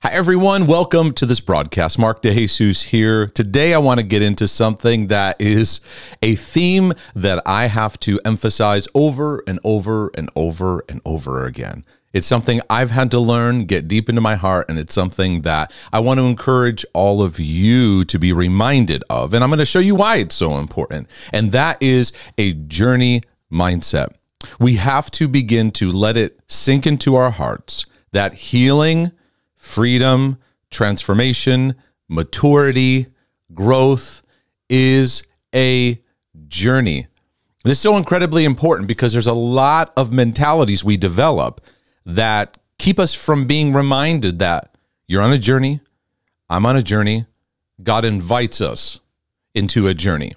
Hi, everyone. Welcome to this broadcast. Mark DeJesus here. Today, I want to get into something that is a theme that I have to emphasize over and over and over and over again. It's something I've had to learn, get deep into my heart, and it's something that I want to encourage all of you to be reminded of. And I'm going to show you why it's so important. And that is a journey mindset. We have to begin to let it sink into our hearts that healing, freedom, transformation, maturity, growth is a journey. This is so incredibly important because there's a lot of mentalities we develop that keep us from being reminded that you're on a journey, I'm on a journey, God invites us into a journey.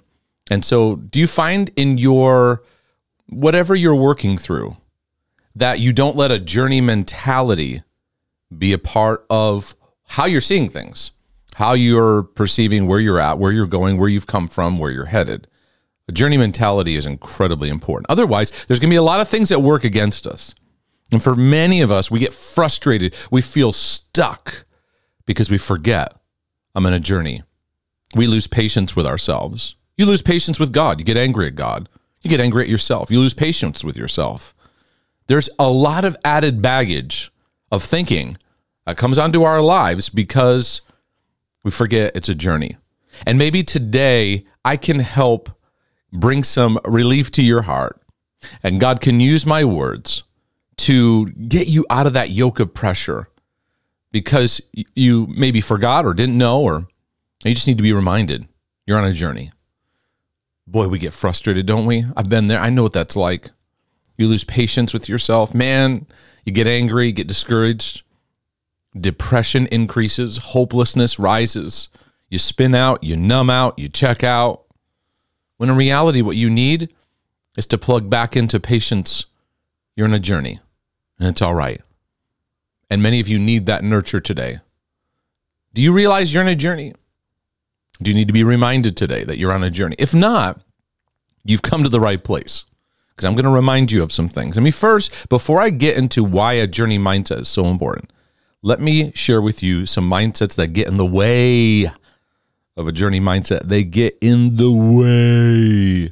And so do you find in your, whatever you're working through, that you don't let a journey mentality be a part of how you're seeing things, how you're perceiving where you're at, where you're going, where you've come from, where you're headed? A journey mentality is incredibly important. Otherwise, there's going to be a lot of things that work against us. And for many of us, we get frustrated. We feel stuck because we forget I'm on a journey. We lose patience with ourselves. You lose patience with God. You get angry at God. You get angry at yourself. You lose patience with yourself. There's a lot of added baggage of thinking that comes onto our lives because we forget it's a journey. And maybe today I can help bring some relief to your heart, and God can use my words to get you out of that yoke of pressure because you maybe forgot or didn't know, or you just need to be reminded you're on a journey. Boy, we get frustrated, don't we? I've been there. I know what that's like. You lose patience with yourself. Man, you get angry, you get discouraged. Depression increases. Hopelessness rises. You spin out, you numb out, you check out. When in reality, what you need is to plug back into patience. You're on a journey, and it's all right. And many of you need that nurture today. Do you realize you're on a journey? Do you need to be reminded today that you're on a journey? If not, you've come to the right place, because I'm going to remind you of some things. First, before I get into why a journey mindset is so important, let me share with you some mindsets that get in the way of a journey mindset. They get in the way.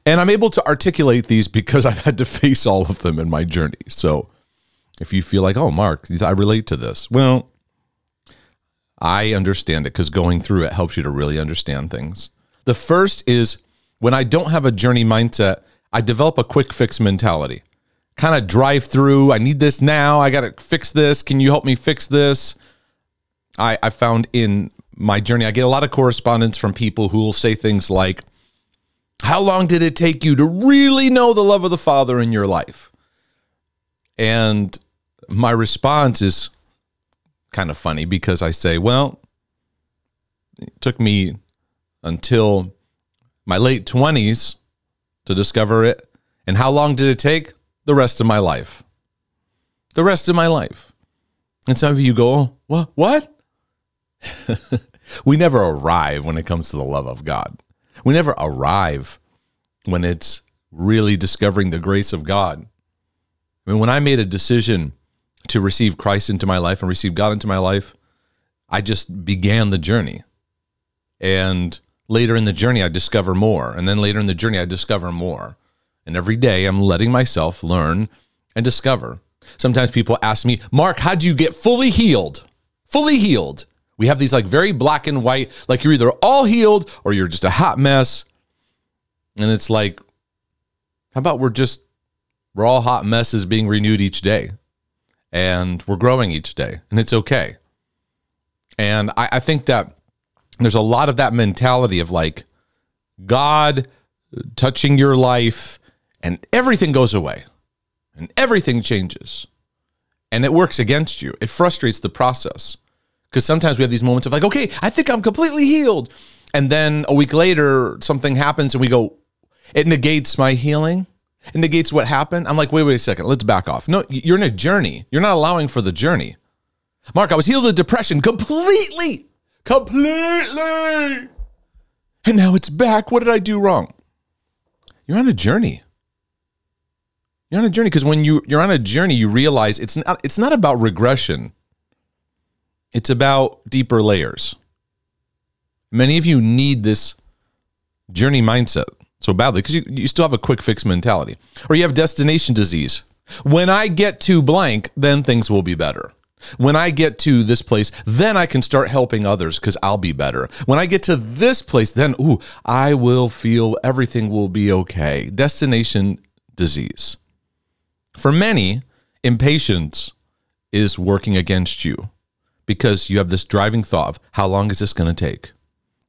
And I'm able to articulate these because I've had to face all of them in my journey. So if you feel like, oh, Mark, I relate to this. Well, I understand it because going through it helps you to really understand things. The first is when I don't have a journey mindset, I develop a quick fix mentality. Kind of drive through. I need this now. I got to fix this. Can you help me fix this? I found in my journey, I get a lot of correspondence from people who will say things like, how long did it take you to really know the love of the Father in your life? And my response is kind of funny because I say, well, it took me until my late 20s to discover it. And how long did it take? The rest of my life. The rest of my life. And some of you go, what? We never arrive when it comes to the love of God. We never arrive when it's really discovering the grace of God. When I made a decision to receive Christ into my life and receive God into my life, I just began the journey. And later in the journey, I discover more. And then later in the journey, I discover more. And every day, I'm letting myself learn and discover. Sometimes people ask me, Mark, how'd you get fully healed? Fully healed. We have these like very black and white, like you're either all healed or you're just a hot mess. And it's like, how about we're all hot messes being renewed each day. And we're growing each day. And it's okay. And I think that there's a lot of that mentality of like God touching your life and everything goes away and everything changes and it works against you. It frustrates the process because sometimes we have these moments of like, okay, I think I'm completely healed. And then a week later, something happens and we go, it negates my healing. It negates what happened. I'm like, wait a second. Let's back off. No, you're in a journey. You're not allowing for the journey. Mark, I was healed of depression completely. And now it's back. What did I do wrong? You're on a journey. You're on a journey because when you're on a journey, you realize it's not about regression. It's about deeper layers. Many of you need this journey mindset so badly because you still have a quick fix mentality, or you have destination disease. When I get to blank, then things will be better. When I get to this place, then I can start helping others because I'll be better. When I get to this place, then, I will feel everything will be okay. Destination disease. For many, impatience is working against you because you have this driving thought of, how long is this going to take?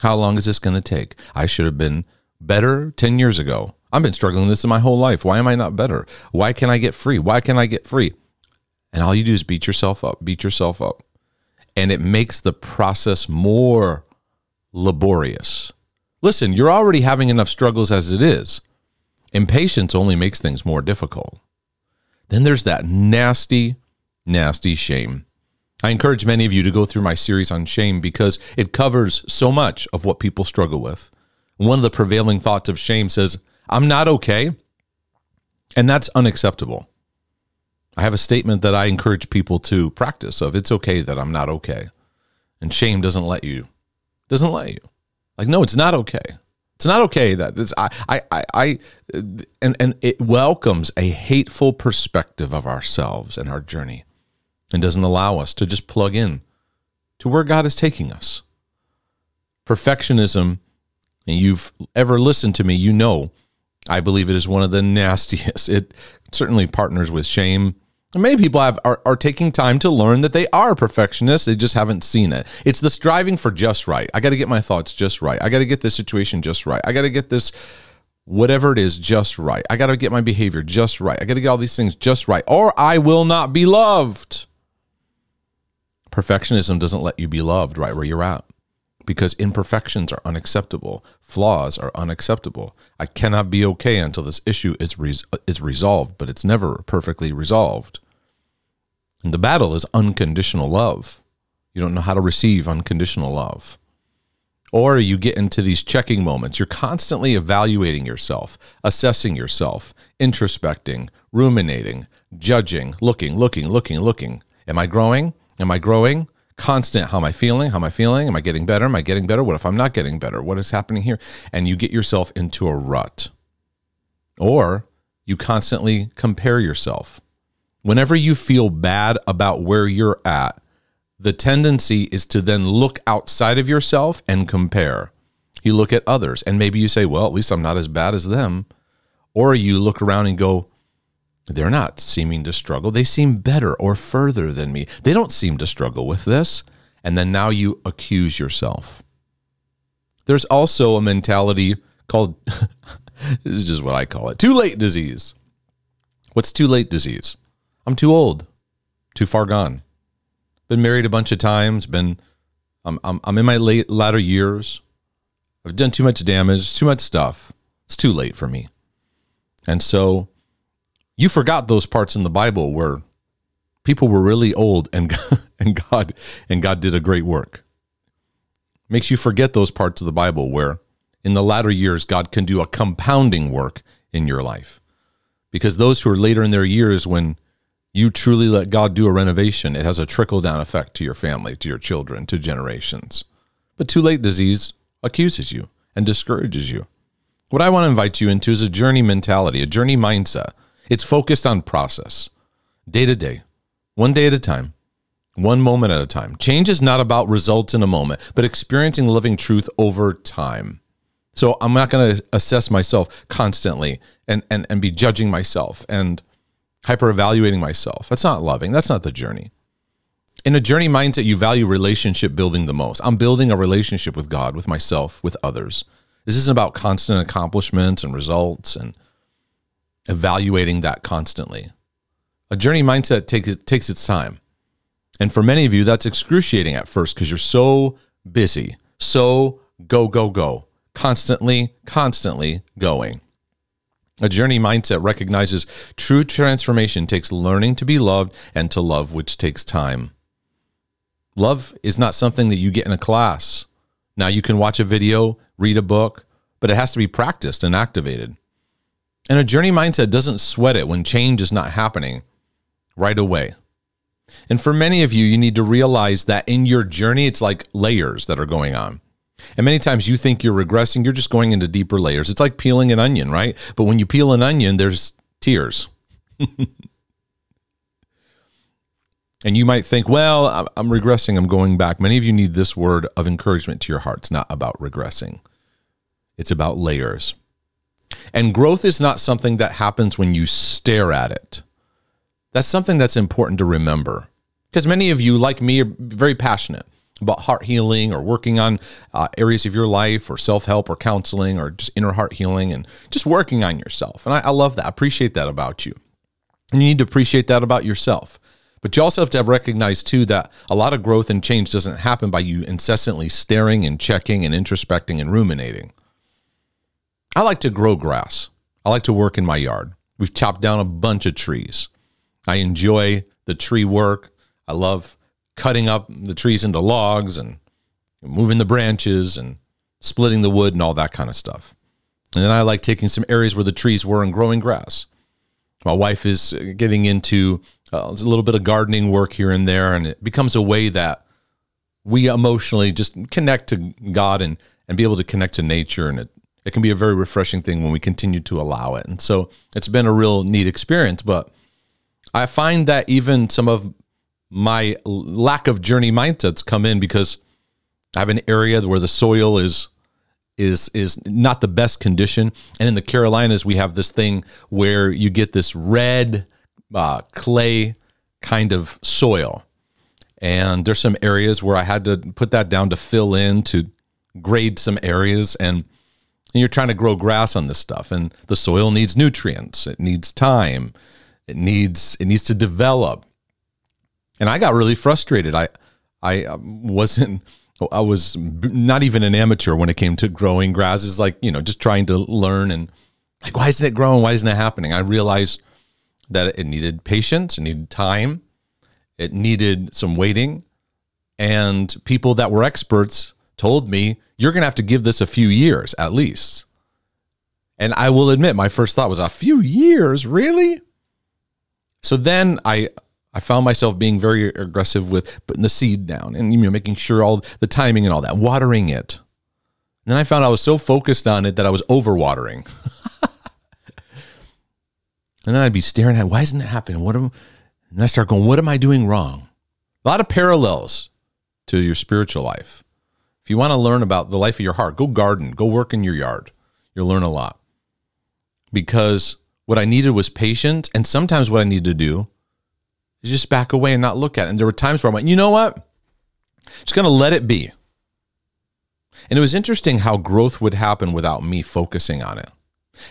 How long is this going to take? I should have been better 10 years ago. I've been struggling with this in my whole life. Why am I not better? Why can't I get free? Why can't I get free? And all you do is beat yourself up. And it makes the process more laborious. Listen, you're already having enough struggles as it is. Impatience only makes things more difficult. Then there's that nasty, nasty shame. I encourage many of you to go through my series on shame because it covers so much of what people struggle with. One of the prevailing thoughts of shame says, I'm not okay, and that's unacceptable. I have a statement that I encourage people to practice of, it's okay that I'm not okay. And shame doesn't let you. Like, no, it's not okay. It's not okay that this, and it welcomes a hateful perspective of ourselves and our journey and doesn't allow us to just plug in to where God is taking us. Perfectionism, and you've ever listened to me, you know, I believe it is one of the nastiest. It certainly partners with shame. And many people are taking time to learn that they are perfectionists. They just haven't seen it. It's the striving for just right. I got to get my thoughts just right. I got to get this situation just right. I got to get this, whatever it is, just right. I got to get my behavior just right. I got to get all these things just right, or I will not be loved. Perfectionism doesn't let you be loved right where you're at because imperfections are unacceptable. Flaws are unacceptable. I cannot be okay until this issue is resolved, but it's never perfectly resolved. And the battle is unconditional love. You don't know how to receive unconditional love. Or you get into these checking moments. You're constantly evaluating yourself, assessing yourself, introspecting, ruminating, judging, looking. Am I growing? Am I growing? Constant, how am I feeling? Am I getting better? Am I getting better? What if I'm not getting better? What is happening here? And you get yourself into a rut. Or you constantly compare yourself. Whenever you feel bad about where you're at, the tendency is to then look outside of yourself and compare. You look at others and maybe you say, well, at least I'm not as bad as them. Or you look around and go, they're not seeming to struggle. They seem better or further than me. They don't seem to struggle with this. And then now you accuse yourself. There's also a mentality called, this is just what I call it, too late disease. What's too late disease? I'm too old, too far gone. Been married a bunch of times. I'm in my latter years. I've done too much damage, too much stuff. It's too late for me. And so you forgot those parts in the Bible where people were really old and God did a great work. Makes you forget those parts of the Bible where in the latter years God can do a compounding work in your life. Because those who are later in their years, when you truly let God do a renovation, it has a trickle-down effect to your family, to your children, to generations. But too late disease accuses you and discourages you. What I want to invite you into is a journey mentality, a journey mindset. It's focused on process, day to day, one day at a time, one moment at a time. Change is not about results in a moment, but experiencing living truth over time. So I'm not going to assess myself constantly and be judging myself and hyper-evaluating myself. That's not loving. That's not the journey. In a journey mindset, you value relationship building the most. I'm building a relationship with God, with myself, with others. This isn't about constant accomplishments and results and evaluating that constantly. A journey mindset takes its time. And for many of you, that's excruciating at first because you're so busy, so go, constantly going. A journey mindset recognizes true transformation takes learning to be loved and to love, which takes time. Love is not something that you get in a class. Now you can watch a video, read a book, but it has to be practiced and activated. And a journey mindset doesn't sweat it when change is not happening right away. And for many of you, you need to realize that in your journey, it's like layers that are going on. And many times you think you're regressing, you're just going into deeper layers. It's like peeling an onion, right? But when you peel an onion, there's tears. And you might think, well, I'm regressing, I'm going back. Many of you need this word of encouragement to your heart. It's not about regressing. It's about layers. And growth is not something that happens when you stare at it. That's something that's important to remember. Because many of you, like me, are very passionate about heart healing or working on areas of your life or self-help or counseling or just inner heart healing and just working on yourself. And I love that. I appreciate that about you. And you need to appreciate that about yourself. But you also have to recognize, too, that a lot of growth and change doesn't happen by you incessantly staring and checking and introspecting and ruminating. I like to grow grass. I like to work in my yard. We've chopped down a bunch of trees. I enjoy the tree work. I love cutting up the trees into logs and moving the branches and splitting the wood and all that kind of stuff. And then I like taking some areas where the trees were and growing grass. My wife is getting into a little bit of gardening work here and there, and it becomes a way that we emotionally just connect to God and be able to connect to nature, and it can be a very refreshing thing when we continue to allow it. And so it's been a real neat experience, but I find that even some of my lack of journey mindsets come in because I have an area where the soil is not the best condition. And in the Carolinas, we have this thing where you get this red clay kind of soil. And there's some areas where I had to put that down to fill in, to grade some areas. And you're trying to grow grass on this stuff. And the soil needs nutrients. It needs time. It needs to develop. And I got really frustrated. I was not even an amateur when it came to growing grass. It's like, just trying to learn and like, why isn't it growing? Why isn't it happening? I realized that it needed patience, it needed time, it needed some waiting. And people that were experts told me, you're going to have to give this a few years at least. And I will admit, my first thought was, a few years, really? So then I found myself being very aggressive with putting the seed down and making sure all the timing and all that, watering it. And then I found I was so focused on it that I was overwatering. And then I'd be staring at, why isn't it happening? And I start going, what am I doing wrong? A lot of parallels to your spiritual life. If you want to learn about the life of your heart, go garden, go work in your yard. You'll learn a lot. Because what I needed was patience, and sometimes what I need to do is just back away and not look at it. And there were times where I went, you know what? Just going to let it be. And it was interesting how growth would happen without me focusing on it.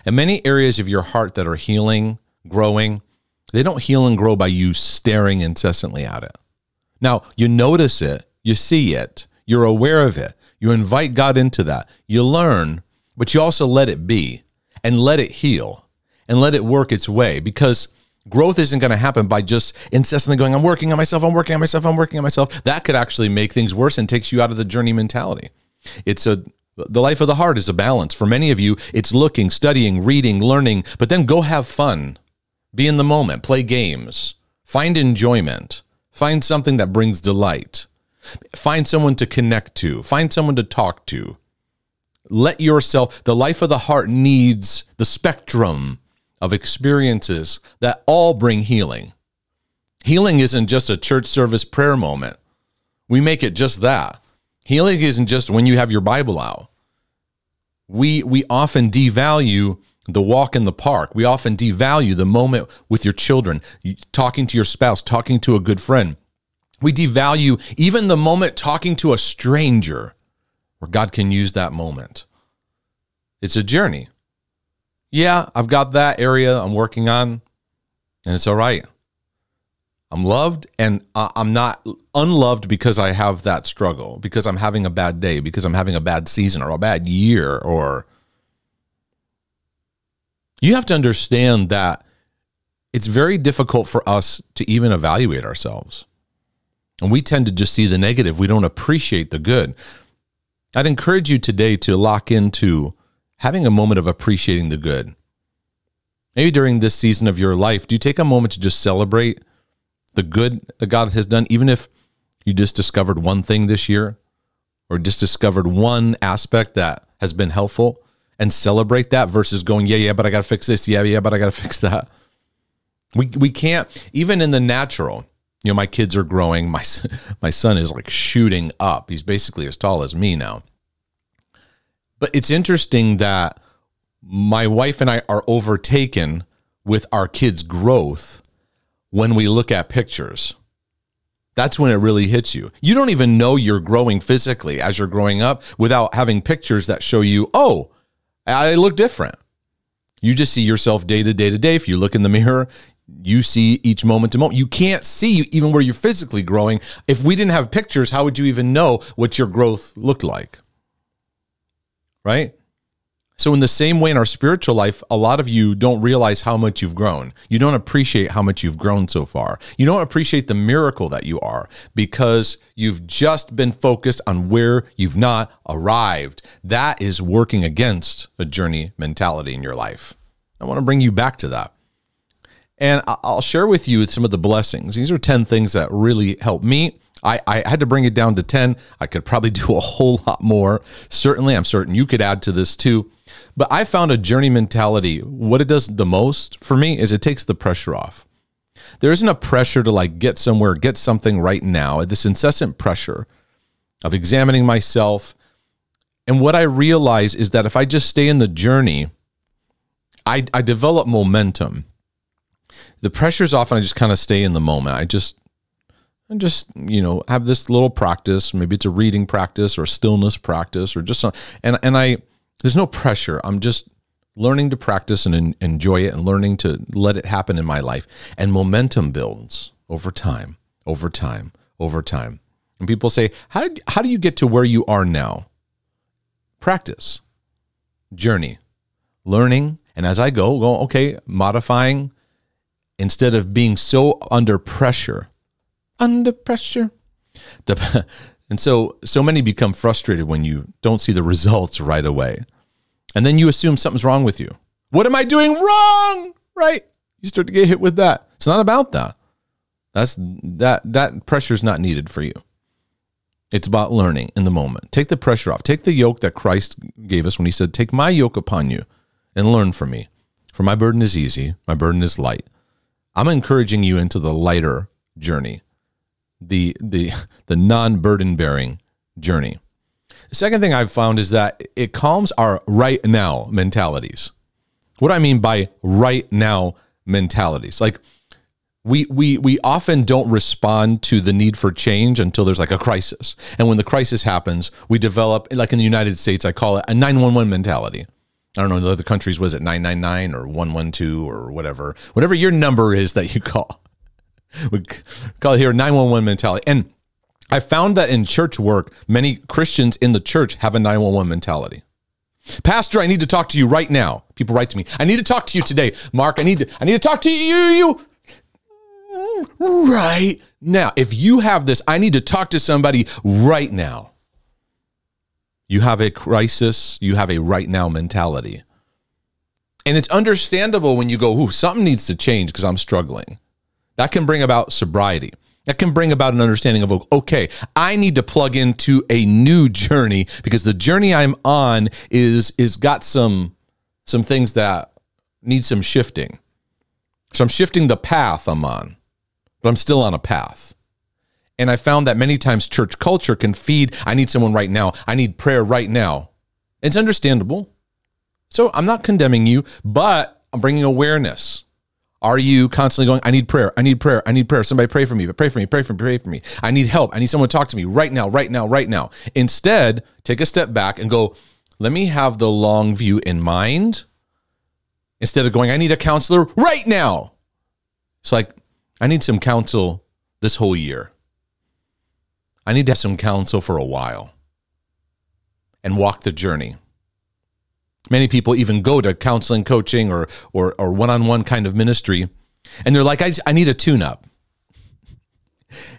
And many areas of your heart that are healing, growing, they don't heal and grow by you staring incessantly at it. Now, you notice it, you see it, you're aware of it, you invite God into that, you learn, but you also let it be and let it heal and let it work its way, because growth isn't going to happen by just incessantly going, I'm working on myself, I'm working on myself, I'm working on myself. That could actually make things worse and takes you out of the journey mentality. The life of the heart is a balance. For many of you, it's looking, studying, reading, learning, but then go have fun. Be in the moment, play games, find enjoyment, find something that brings delight, find someone to connect to, find someone to talk to. Let yourself, the life of the heart needs the spectrum of experiences that all bring healing. Healing isn't just a church service prayer moment. We make it just that. Healing isn't just when you have your Bible out. We often devalue the walk in the park. We often devalue the moment with your children, talking to your spouse, talking to a good friend. We devalue even the moment talking to a stranger where God can use that moment. It's a journey. Yeah, I've got that area I'm working on, and it's all right. I'm loved, and I'm not unloved because I have that struggle, because I'm having a bad day, because I'm having a bad season or a bad year. Or you have to understand that it's very difficult for us to even evaluate ourselves. And we tend to just see the negative. We don't appreciate the good. I'd encourage you today to lock into having a moment of appreciating the good. Maybe during this season of your life, do you take a moment to just celebrate the good that God has done, even if you just discovered one thing this year or just discovered one aspect that has been helpful, and celebrate that versus going, yeah, but I got to fix this. Yeah, but I got to fix that. We can't, even in the natural, my kids are growing. My son is like shooting up. He's basically as tall as me now. But it's interesting that my wife and I are overtaken with our kids' growth when we look at pictures. That's when it really hits you. You don't even know you're growing physically as you're growing up without having pictures that show you, oh, I look different. You just see yourself day to day to day. If you look in the mirror, you see each moment to moment. You can't see even where you're physically growing. If we didn't have pictures, how would you even know what your growth looked like? Right? So in the same way in our spiritual life, a lot of you don't realize how much you've grown. You don't appreciate how much you've grown so far. You don't appreciate the miracle that you are because you've just been focused on where you've not arrived. That is working against a journey mentality in your life. I want to bring you back to that. And I'll share with you some of the blessings. These are 10 things that really helped me. I had to bring it down to 10. I could probably do a whole lot more. Certainly, I'm certain you could add to this too. But I found a journey mentality, what it does the most for me is it takes the pressure off. There isn't a pressure to like get somewhere, get something right now, this incessant pressure of examining myself. And what I realize is that if I just stay in the journey, I develop momentum. The pressure's off and I just kind of stay in the moment. I just have this little practice. Maybe it's a reading practice or a stillness practice or just something. And there's no pressure. I'm just learning to practice and enjoy it and learning to let it happen in my life. And momentum builds over time, over time, over time. And people say, how do you get to where you are now? Practice, journey, learning. And as I go, okay, modifying instead of being so under pressure. And so many become frustrated when you don't see the results right away. And then you assume something's wrong with you. What am I doing wrong? Right? You start to get hit with that. It's not about that. That pressure is not needed for you. It's about learning in the moment. Take the pressure off. Take the yoke that Christ gave us when he said, take my yoke upon you and learn from me. For my burden is easy. My burden is light. I'm encouraging you into the lighter journey. The non-burden bearing journey. The second thing I've found is that it calms our right now mentalities. What do I mean by right now mentalities? Like we often don't respond to the need for change until there's like a crisis. And when the crisis happens, we develop, like in the United States, I call it a 911 mentality. I don't know, in the other countries, was it 999 or 112 or whatever your number is that you call. We call it here 911 mentality. And I found that in church work, many Christians in the church have a 911 mentality. Pastor, I need to talk to you right now. People write to me. I need to talk to you today. Mark, I need to talk to you right now. If you have this, I need to talk to somebody right now. You have a crisis. You have a right now mentality. And it's understandable when you go, ooh, something needs to change because I'm struggling. That can bring about sobriety. That can bring about an understanding of, okay, I need to plug into a new journey because the journey I'm on is got some things that need some shifting. So I'm shifting the path I'm on, but I'm still on a path. And I found that many times church culture can feed, I need someone right now. I need prayer right now. It's understandable. So I'm not condemning you, but I'm bringing awareness. Are you constantly going, I need prayer, I need prayer, I need prayer. Somebody pray for me, pray for me, pray for me, pray for me. I need help. I need someone to talk to me right now, right now, right now. Instead, take a step back and go, let me have the long view in mind. Instead of going, I need a counselor right now. It's like, I need some counsel this whole year. I need to have some counsel for a while and walk the journey. Many people even go to counseling, coaching, or one-on-one kind of ministry, and they're like, I need a tune-up.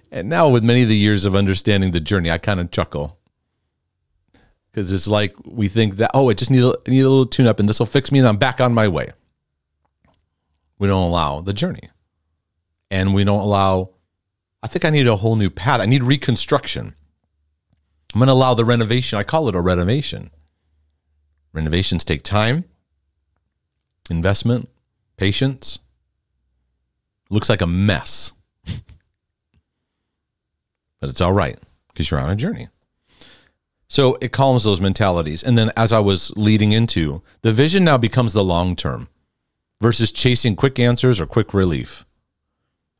And now with many of the years of understanding the journey, I kind of chuckle. Because it's like we think that, I just need a little tune-up, and this will fix me, and I'm back on my way. We don't allow the journey. And we don't allow I think I need a whole new path. I need reconstruction. I'm going to allow the renovation. I call it a renovation. Renovations take time, investment, patience. Looks like a mess. But it's all right because you're on a journey. So it calms those mentalities. And then as I was leading into, the vision now becomes the long term versus chasing quick answers or quick relief.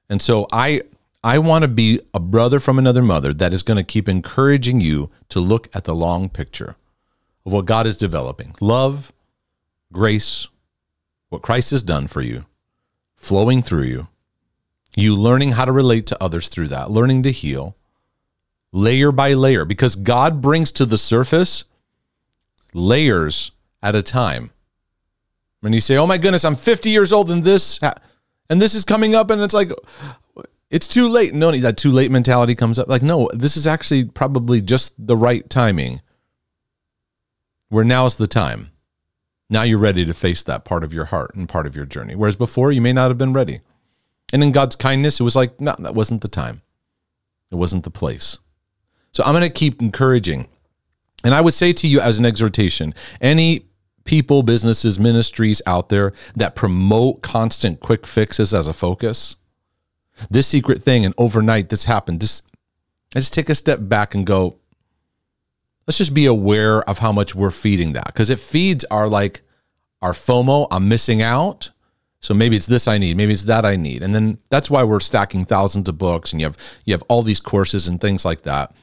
And so I want to be a brother from another mother that is going to keep encouraging you to look at the long picture of what God is developing. Love, grace, what Christ has done for you, flowing through you, you learning how to relate to others through that, learning to heal, layer by layer, because God brings to the surface layers at a time. When you say, oh my goodness, I'm 50 years old and this is coming up, and it's like, it's too late. No, that too late mentality comes up. Like, no, this is actually probably just the right timing, where now's the time. Now you're ready to face that part of your heart and part of your journey. Whereas before, you may not have been ready. And in God's kindness, it was like, no, that wasn't the time. It wasn't the place. So I'm going to keep encouraging. And I would say to you as an exhortation, any people, businesses, ministries out there that promote constant quick fixes as a focus, this secret thing and overnight this happened, I just take a step back and go, let's just be aware of how much we're feeding that. Because it feeds our FOMO, I'm missing out. So maybe it's this I need, maybe it's that I need. And then that's why we're stacking thousands of books, and you have all these courses and things like that.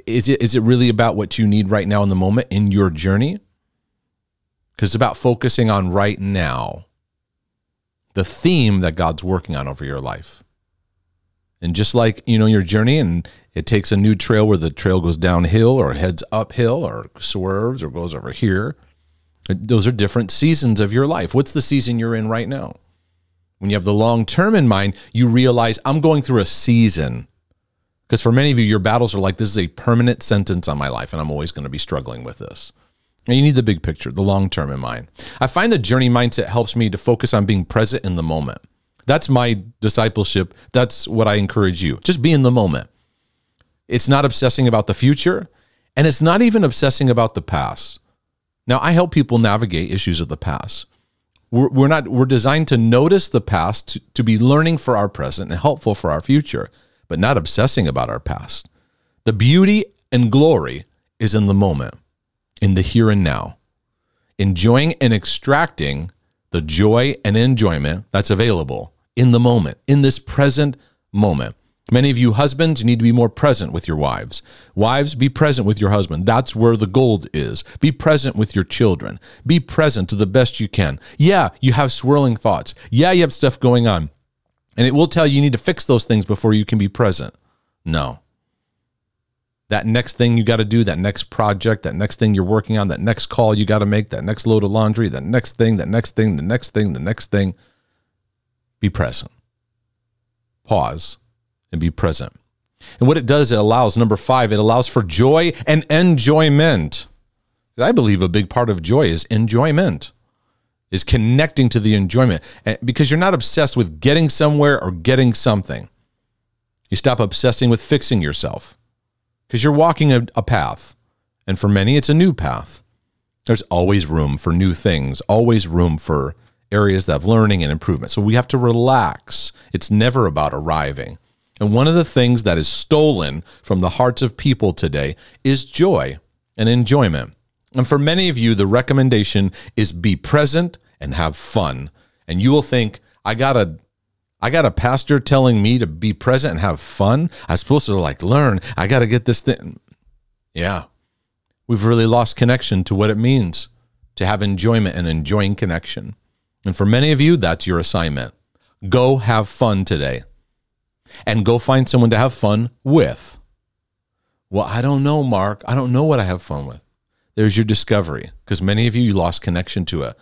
Is it really about what you need right now in the moment in your journey? Because it's about focusing on right now, the theme that God's working on over your life. And just like, your journey, and it takes a new trail where the trail goes downhill or heads uphill or swerves or goes over here. Those are different seasons of your life. What's the season you're in right now? When you have the long term in mind, you realize I'm going through a season. Because for many of you, your battles are like, this is a permanent sentence on my life, and I'm always going to be struggling with this. And you need the big picture, the long term in mind. I find the journey mindset helps me to focus on being present in the moment. That's my discipleship. That's what I encourage you. Just be in the moment. It's not obsessing about the future, and it's not even obsessing about the past. Now, I help people navigate issues of the past. We're designed to notice the past, to be learning for our present and helpful for our future, but not obsessing about our past. The beauty and glory is in the moment, in the here and now, enjoying and extracting the joy and enjoyment that's available in the moment, in this present moment. Many of you husbands need to be more present with your wives. Wives, be present with your husband. That's where the gold is. Be present with your children. Be present to the best you can. Yeah, you have swirling thoughts. Yeah, you have stuff going on. And it will tell you need to fix those things before you can be present. No. That next thing you got to do, that next project, that next thing you're working on, that next call you got to make, that next load of laundry, that next thing, the next thing, the next thing, the next thing. Be present. Pause. And be present. And what it does, it allows, number 5, it allows for joy and enjoyment. I believe a big part of joy is enjoyment, is connecting to the enjoyment. Because you're not obsessed with getting somewhere or getting something. You stop obsessing with fixing yourself. Because you're walking a path. And for many, it's a new path. There's always room for new things, always room for areas of learning and improvement. So we have to relax. It's never about arriving. And one of the things that is stolen from the hearts of people today is joy and enjoyment. And for many of you, the recommendation is be present and have fun. And you will think, I got a pastor telling me to be present and have fun. I'm supposed to learn. I got to get this thing. Yeah. We've really lost connection to what it means to have enjoyment and enjoying connection. And for many of you, that's your assignment. Go have fun today. And go find someone to have fun with. Well, I don't know, Mark. I don't know what I have fun with. There's your discovery. Because many of you lost connection to it.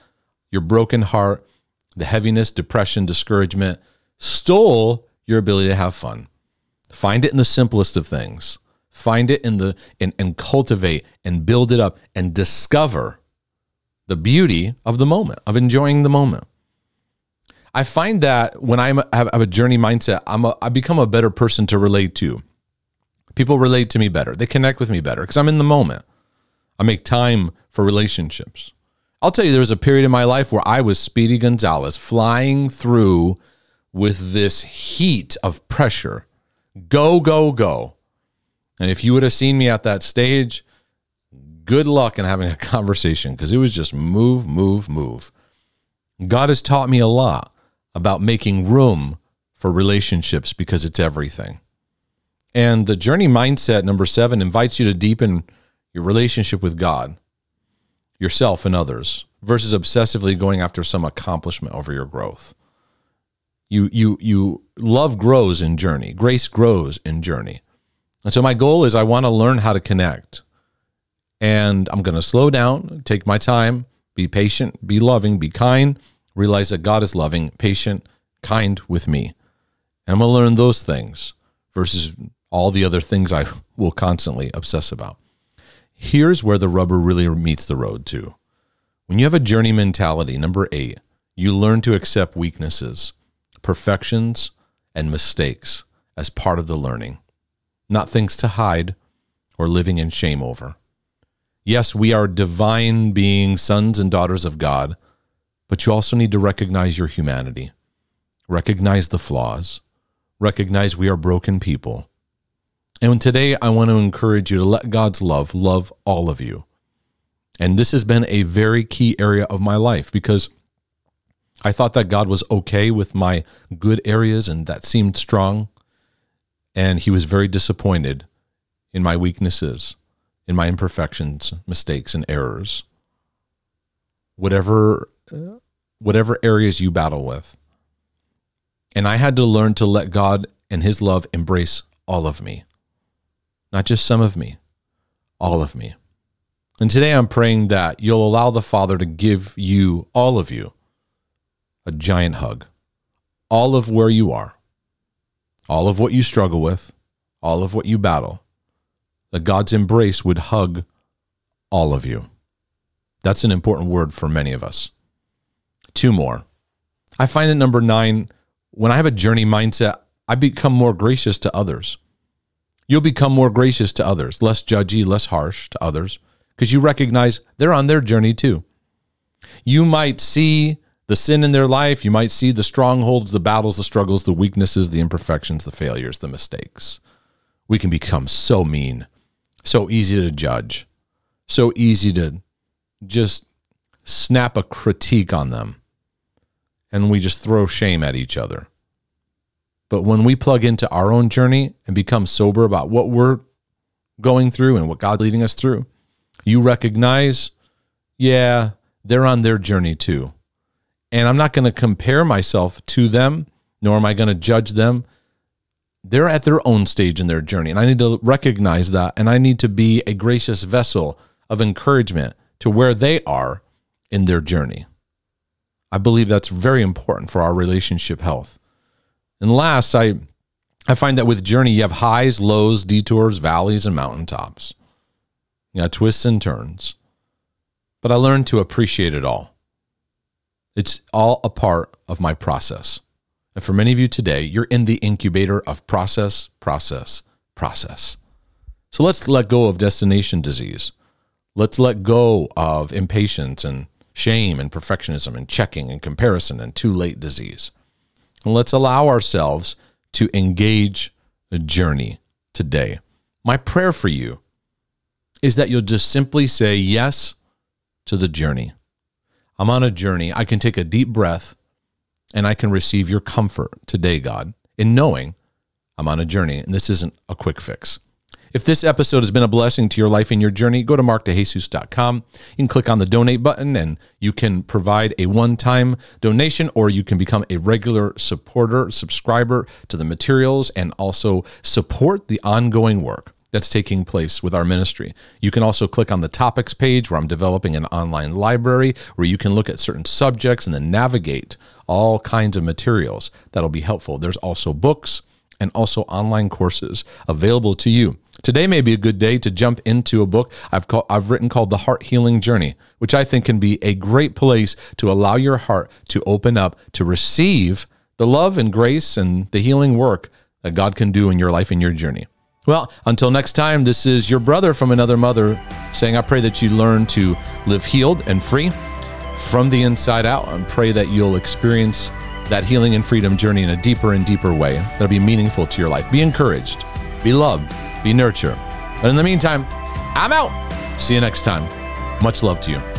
Your broken heart, the heaviness, depression, discouragement, stole your ability to have fun. Find it in the simplest of things. Find it and cultivate and build it up and discover the beauty of the moment, of enjoying the moment. I find that when I have a journey mindset, I become a better person to relate to. People relate to me better. They connect with me better because I'm in the moment. I make time for relationships. I'll tell you, there was a period in my life where I was Speedy Gonzalez, flying through with this heat of pressure. Go, go, go. And if you would have seen me at that stage, good luck in having a conversation because it was just move, move, move. God has taught me a lot about making room for relationships because it's everything. And the journey mindset, number 7, invites you to deepen your relationship with God, yourself, and others, versus obsessively going after some accomplishment over your growth. You love grows in journey. Grace grows in journey. And so my goal is I want to learn how to connect. And I'm going to slow down, take my time, be patient, be loving, be kind, realize that God is loving, patient, kind with me. And I'm going to learn those things versus all the other things I will constantly obsess about. Here's where the rubber really meets the road too. When you have a journey mentality, number 8, you learn to accept weaknesses, perfections, and mistakes as part of the learning, not things to hide or living in shame over. Yes, we are divine beings, sons and daughters of God, but you also need to recognize your humanity, recognize the flaws, recognize we are broken people. And today I want to encourage you to let God's love all of you. And this has been a very key area of my life because I thought that God was okay with my good areas and that seemed strong. And he was very disappointed in my weaknesses, in my imperfections, mistakes, and errors. Whatever areas you battle with. And I had to learn to let God and his love embrace all of me. Not just some of me, all of me. And today I'm praying that you'll allow the Father to give you, all of you, a giant hug. All of where you are. All of what you struggle with. All of what you battle. That God's embrace would hug all of you. That's an important word for many of us. 2 more. I find that number 9, when I have a journey mindset, I become more gracious to others. You'll become more gracious to others, less judgy, less harsh to others, because you recognize they're on their journey too. You might see the sin in their life. You might see the strongholds, the battles, the struggles, the weaknesses, the imperfections, the failures, the mistakes. We can become so mean, so easy to judge, so easy to just snap a critique on them. And we just throw shame at each other. But when we plug into our own journey and become sober about what we're going through and what God's leading us through, you recognize, yeah, they're on their journey too. And I'm not going to compare myself to them, nor am I going to judge them. They're at their own stage in their journey. And I need to recognize that. And I need to be a gracious vessel of encouragement to where they are in their journey. I believe that's very important for our relationship health. And last, I find that with journey, you have highs, lows, detours, valleys, and mountaintops. You got twists and turns. But I learned to appreciate it all. It's all a part of my process. And for many of you today, you're in the incubator of process. So let's let go of destination disease. Let's let go of impatience and shame and perfectionism and checking and comparison and too late disease. And let's allow ourselves to engage a journey today. My prayer for you is that you'll just simply say yes to the journey. I'm on a journey. I can take a deep breath and I can receive your comfort today, God, in knowing I'm on a journey and this isn't a quick fix. If this episode has been a blessing to your life and your journey, go to markdejesus.com. You can click on the donate button and you can provide a one-time donation, or you can become a regular subscriber to the materials and also support the ongoing work that's taking place with our ministry. You can also click on the topics page where I'm developing an online library where you can look at certain subjects and then navigate all kinds of materials that'll be helpful. There's also books and also online courses available to you. Today may be a good day to jump into a book I've written called The Heart Healing Journey, which I think can be a great place to allow your heart to open up to receive the love and grace and the healing work that God can do in your life and your journey. Well, until next time, this is your brother from another mother saying, I pray that you learn to live healed and free from the inside out, and pray that you'll experience that healing and freedom journey in a deeper and deeper way that'll be meaningful to your life. Be encouraged, be loved, be nurtured. But in the meantime, I'm out. See you next time. Much love to you.